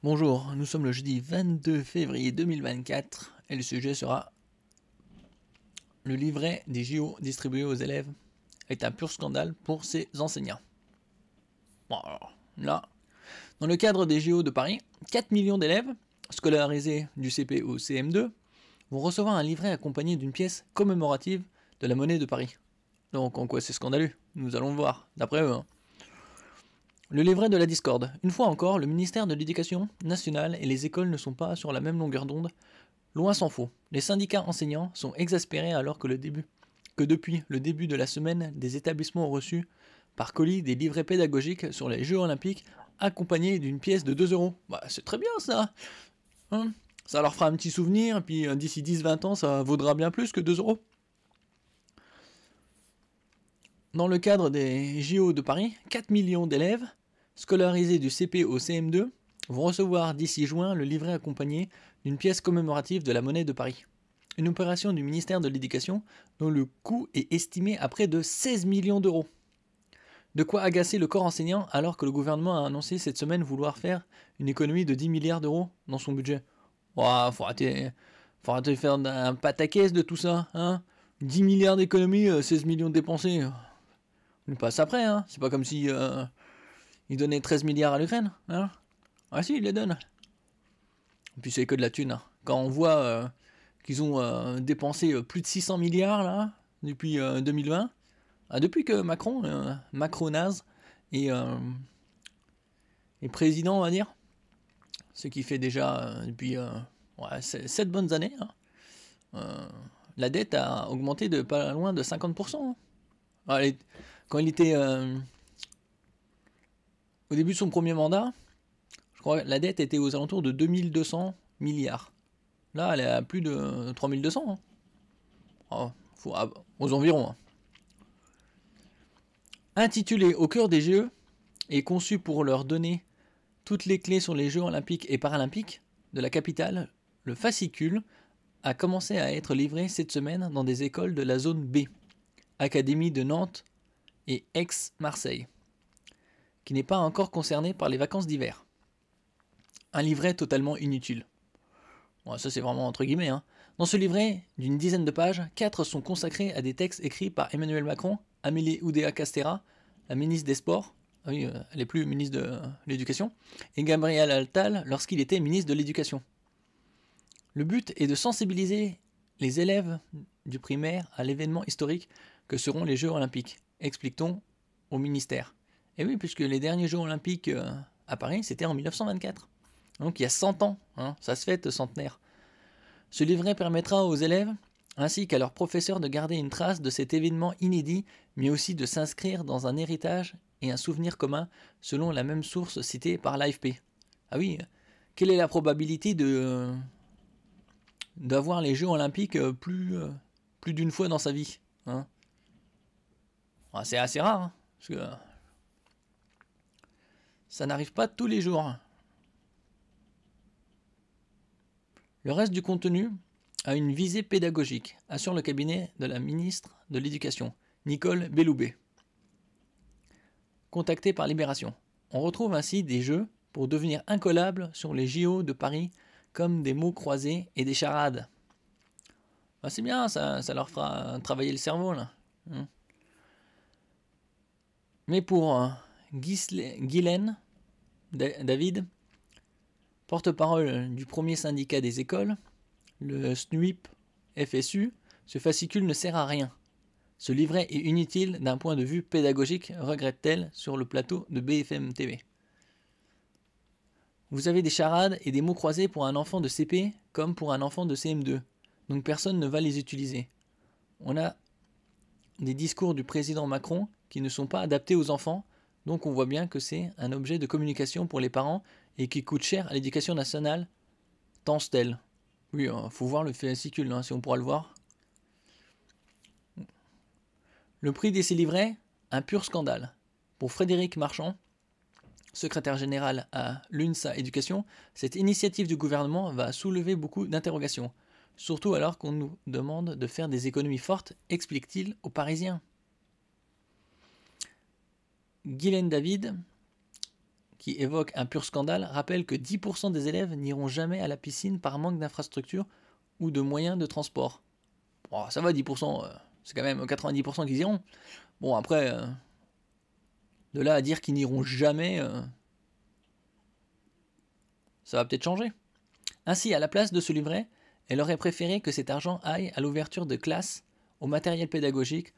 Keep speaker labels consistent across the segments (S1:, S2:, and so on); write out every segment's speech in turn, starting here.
S1: Bonjour, nous sommes le jeudi 22 février 2024 et le sujet sera le livret des JO distribué aux élèves est un pur scandale pour ses enseignants. Bon, alors, là, dans le cadre des JO de Paris, 4 millions d'élèves scolarisés du CP au CM2 vont recevoir un livret accompagné d'une pièce commémorative de la monnaie de Paris. Donc en quoi c'est scandaleux? Nous allons le voir, d'après eux. Le livret de la discorde. Une fois encore, le ministère de l'Éducation nationale et les écoles ne sont pas sur la même longueur d'onde. Loin s'en faut. Les syndicats enseignants sont exaspérés alors que depuis le début de la semaine, des établissements ont reçu par colis des livrets pédagogiques sur les Jeux Olympiques accompagnés d'une pièce de 2 euros. Bah, c'est très bien ça. Hein, ça leur fera un petit souvenir, et puis d'ici 10-20 ans, ça vaudra bien plus que 2 euros. Dans le cadre des JO de Paris, 4 millions d'élèves scolarisés du CP au CM2 vont recevoir d'ici juin le livret accompagné d'une pièce commémorative de la monnaie de Paris. Une opération du ministère de l'Éducation dont le coût est estimé à près de 16 millions d'euros. De quoi agacer le corps enseignant alors que le gouvernement a annoncé cette semaine vouloir faire une économie de 10 milliards d'euros dans son budget. Ouah, faut arrêter de faire un pataquès de tout ça, hein. 10 milliards d'économies, 16 millions dépensés. On passe après, hein. C'est pas comme si il donnait 13 milliards à l'Ukraine, hein. Ah si, il les donne. Et puis c'est que de la thune, hein. Quand on voit qu'ils ont dépensé plus de 600 milliards là depuis 2020, depuis que Macron est, est président, on va dire, ce qui fait déjà depuis 7 bonnes années, hein, la dette a augmenté de pas loin de 50%. Hein. Alors, quand il était au début de son premier mandat, je crois que la dette était aux alentours de 2200 milliards. Là, elle est à plus de 3200. Hein. Oh, aux environs. Hein. Intitulé Au cœur des Jeux et conçu pour leur donner toutes les clés sur les Jeux olympiques et paralympiques de la capitale, le fascicule a commencé à être livré cette semaine dans des écoles de la zone B, Académie de Nantes et Aix-Marseille, qui n'est pas encore concerné par les vacances d'hiver. Un livret totalement inutile. Bon, ça c'est vraiment entre guillemets. Hein. Dans ce livret d'une dizaine de pages, 4 sont consacrés à des textes écrits par Emmanuel Macron, Amélie Oudéa-Castéra, la ministre des Sports, oui, elle n'est plus ministre de l'Éducation, et Gabriel Attal lorsqu'il était ministre de l'Éducation. Le but est de sensibiliser les élèves du primaire à l'événement historique que seront les Jeux Olympiques, explique-t-on au ministère. Et oui, puisque les derniers Jeux Olympiques à Paris, c'était en 1924. Donc il y a 100 ans, hein, ça se fête centenaire. Ce livret permettra aux élèves, ainsi qu'à leurs professeurs, de garder une trace de cet événement inédit, mais aussi de s'inscrire dans un héritage et un souvenir commun, selon la même source citée par l'AFP. Ah oui, quelle est la probabilité d'avoir les Jeux Olympiques plus d'une fois dans sa vie, hein? C'est assez rare, hein, parce que ça n'arrive pas tous les jours. Le reste du contenu a une visée pédagogique, assure le cabinet de la ministre de l'Éducation, Nicole Belloubet. Contacté par Libération. On retrouve ainsi des jeux pour devenir incollables sur les JO de Paris, comme des mots croisés et des charades. Ben c'est bien, ça leur fera travailler le cerveau, là. Mais pour Guylaine David, porte-parole du premier syndicat des écoles, le SNUIP FSU, ce fascicule ne sert à rien. Ce livret est inutile d'un point de vue pédagogique, regrette-t-elle sur le plateau de BFM TV. Vous avez des charades et des mots croisés pour un enfant de CP comme pour un enfant de CM2, donc personne ne va les utiliser. On a des discours du président Macron qui ne sont pas adaptés aux enfants, donc on voit bien que c'est un objet de communication pour les parents et qui coûte cher à l'éducation nationale, pense-t-elle. Oui, faut voir le fascicule, hein, si on pourra le voir. Le prix de ces livrets, un pur scandale. Pour Frédéric Marchand, secrétaire général à l'UNSA Éducation, cette initiative du gouvernement va soulever beaucoup d'interrogations, surtout alors qu'on nous demande de faire des économies fortes, explique-t-il aux Parisiens. Guylaine David, qui évoque un pur scandale, rappelle que 10% des élèves n'iront jamais à la piscine par manque d'infrastructures ou de moyens de transport. Bon, ça va, 10%, c'est quand même 90% qui iront. Bon, après, de là à dire qu'ils n'iront jamais, ça va peut-être changer. Ainsi, à la place de ce livret, elle aurait préféré que cet argent aille à l'ouverture de classes, au matériel pédagogique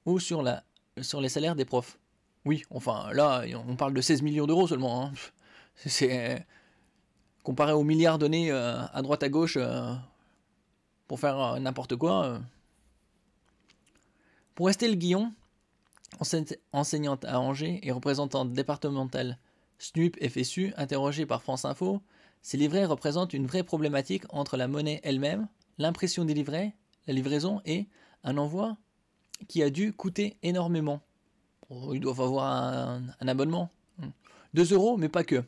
S1: ou sur les salaires des profs. Oui, enfin, là, on parle de 16 millions d'euros seulement. Hein. C'est comparé aux milliards donnés à droite à gauche pour faire n'importe quoi. Pour rester le Guillon, enseignante à Angers et représentante départementale SNUP FSU, interrogée par France Info, ces livrets représentent une vraie problématique entre la monnaie elle-même, l'impression des livrets, la livraison et un envoi qui a dû coûter énormément. Oh, ils doivent avoir un abonnement. 2 €, mais pas que.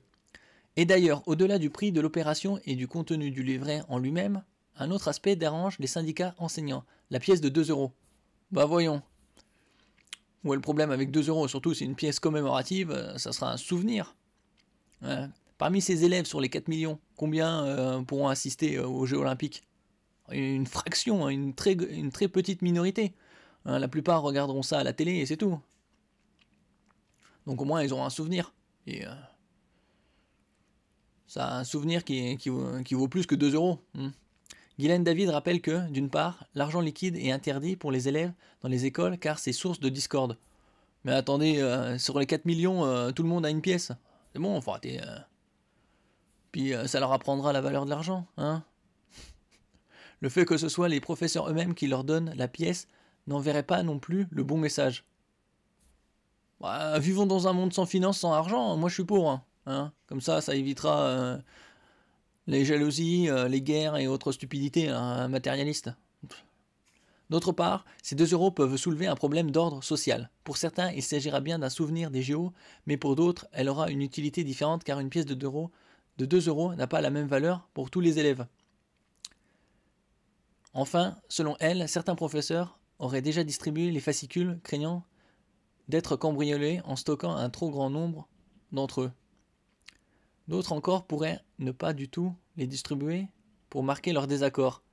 S1: Et d'ailleurs, au-delà du prix de l'opération et du contenu du livret en lui-même, un autre aspect dérange les syndicats enseignants, la pièce de 2 €. Bah voyons. Où est le problème avec 2 €? Surtout si une pièce commémorative, ça sera un souvenir. Parmi ces élèves sur les 4 millions, combien pourront assister aux Jeux Olympiques? Une fraction, une très petite minorité. La plupart regarderont ça à la télé et c'est tout. Donc au moins ils auront un souvenir. Et ça a un souvenir qui vaut plus que 2 €. Guylaine David rappelle que, d'une part, l'argent liquide est interdit pour les élèves dans les écoles car c'est source de discorde. Mais attendez, sur les 4 millions, tout le monde a une pièce. C'est bon, faut arrêter. Puis ça leur apprendra la valeur de l'argent. Hein. Le fait que ce soit les professeurs eux-mêmes qui leur donnent la pièce n'enverrait pas non plus le bon message. Bah, vivons dans un monde sans finance, sans argent, moi je suis pour. Hein. Comme ça évitera les jalousies, les guerres et autres stupidités matérialistes. D'autre part, ces 2 € peuvent soulever un problème d'ordre social. Pour certains, il s'agira bien d'un souvenir des JO, mais pour d'autres, elle aura une utilité différente car une pièce de 2 € n'a pas la même valeur pour tous les élèves. Enfin, selon elle, certains professeurs auraient déjà distribué les fascicules craignant d'être cambriolés en stockant un trop grand nombre d'entre eux. D'autres encore pourraient ne pas du tout les distribuer pour marquer leur désaccord,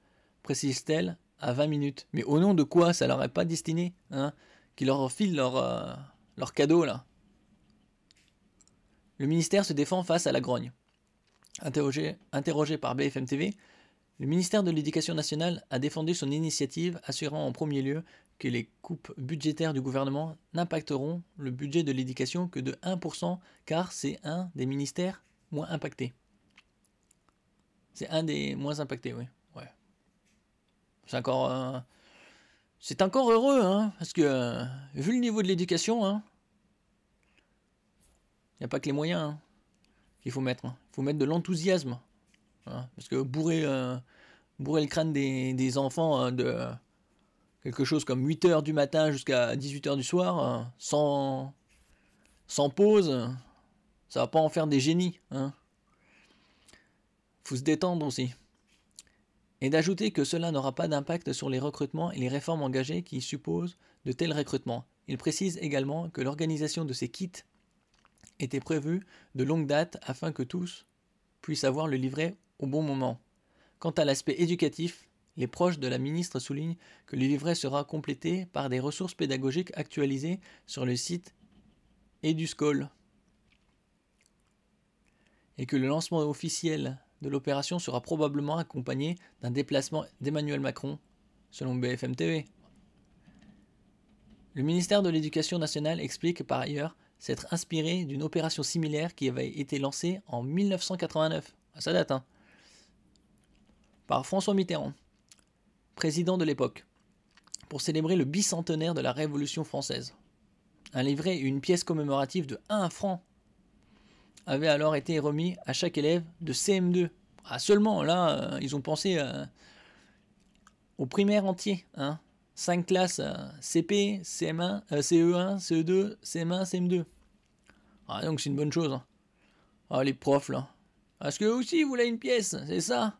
S1: précise-t-elle à 20 minutes. Mais au nom de quoi? Ça leur est pas destiné, hein, qui leur filent leur cadeau là. Le ministère se défend face à la grogne. Interrogé par BFM TV, le ministère de l'Éducation nationale a défendu son initiative, assurant en premier lieu que les coupes budgétaires du gouvernement n'impacteront le budget de l'éducation que de 1%, car c'est un des ministères moins impactés. C'est un des moins impactés, oui. Ouais. C'est encore heureux, hein, parce que vu le niveau de l'éducation, il n'y a pas que les moyens qu'il faut mettre. Il faut mettre de l'enthousiasme. Parce que bourrer le crâne des enfants de quelque chose comme 8 h du matin jusqu'à 18 h du soir, sans pause, ça va pas en faire des génies. Faut se détendre aussi. Et d'ajouter que cela n'aura pas d'impact sur les recrutements et les réformes engagées qui supposent de tels recrutements. Il précise également que l'organisation de ces kits était prévue de longue date afin que tous puissent avoir le livret au bon moment. Quant à l'aspect éducatif, les proches de la ministre soulignent que le livret sera complété par des ressources pédagogiques actualisées sur le site EduSchool et que le lancement officiel de l'opération sera probablement accompagné d'un déplacement d'Emmanuel Macron, selon BFM TV. Le ministère de l'Éducation nationale explique par ailleurs s'être inspiré d'une opération similaire qui avait été lancée en 1989. Ça date, par François Mitterrand, président de l'époque, pour célébrer le bicentenaire de la Révolution française. Un livret et une pièce commémorative de 1 franc avaient alors été remis à chaque élève de CM2. Seulement, là, ils ont pensé au primaire entier. 5 classes CP, CM1, CE1, CE2, CM1, CM2. Donc c'est une bonne chose. Les profs, là. Est-ce que aussi vous voulez une pièce? C'est ça,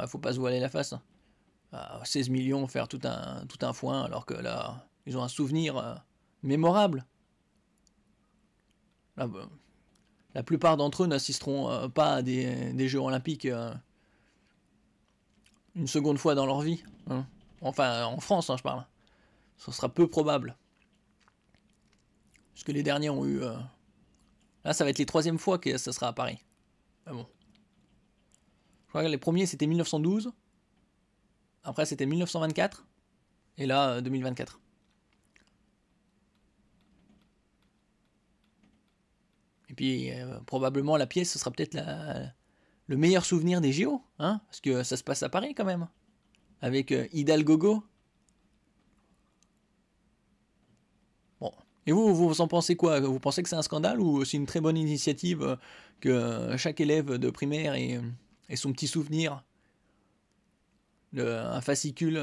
S1: faut pas se voiler la face. 16 millions, faire tout un foin, alors que là, ils ont un souvenir mémorable. La plupart d'entre eux n'assisteront pas à des Jeux Olympiques une seconde fois dans leur vie. Hein. Enfin, en France, hein, je parle. Ce sera peu probable. Parce que les derniers ont eu... Là, ça va être les 3e fois que ça sera à Paris. Ah bon. Je crois que les premiers, c'était 1912. Après, c'était 1924. Et là, 2024. Et puis, probablement, la pièce, ce sera peut-être le meilleur souvenir des JO. Hein, parce que ça se passe à Paris, quand même. Avec Hidalgo. Bon. Et vous en pensez quoi? Vous pensez que c'est un scandale ou c'est une très bonne initiative que chaque élève de primaire ait son petit souvenir, un fascicule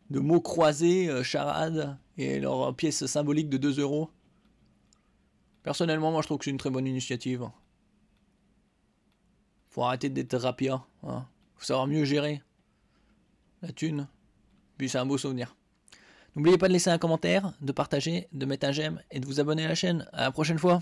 S1: de mots croisés, charades et leur pièce symbolique de 2 euros? Personnellement, moi je trouve que c'est une très bonne initiative. Faut arrêter d'être rapia. Hein. Faut savoir mieux gérer la thune. Puis c'est un beau souvenir. N'oubliez pas de laisser un commentaire, de partager, de mettre un j'aime et de vous abonner à la chaîne. À la prochaine fois.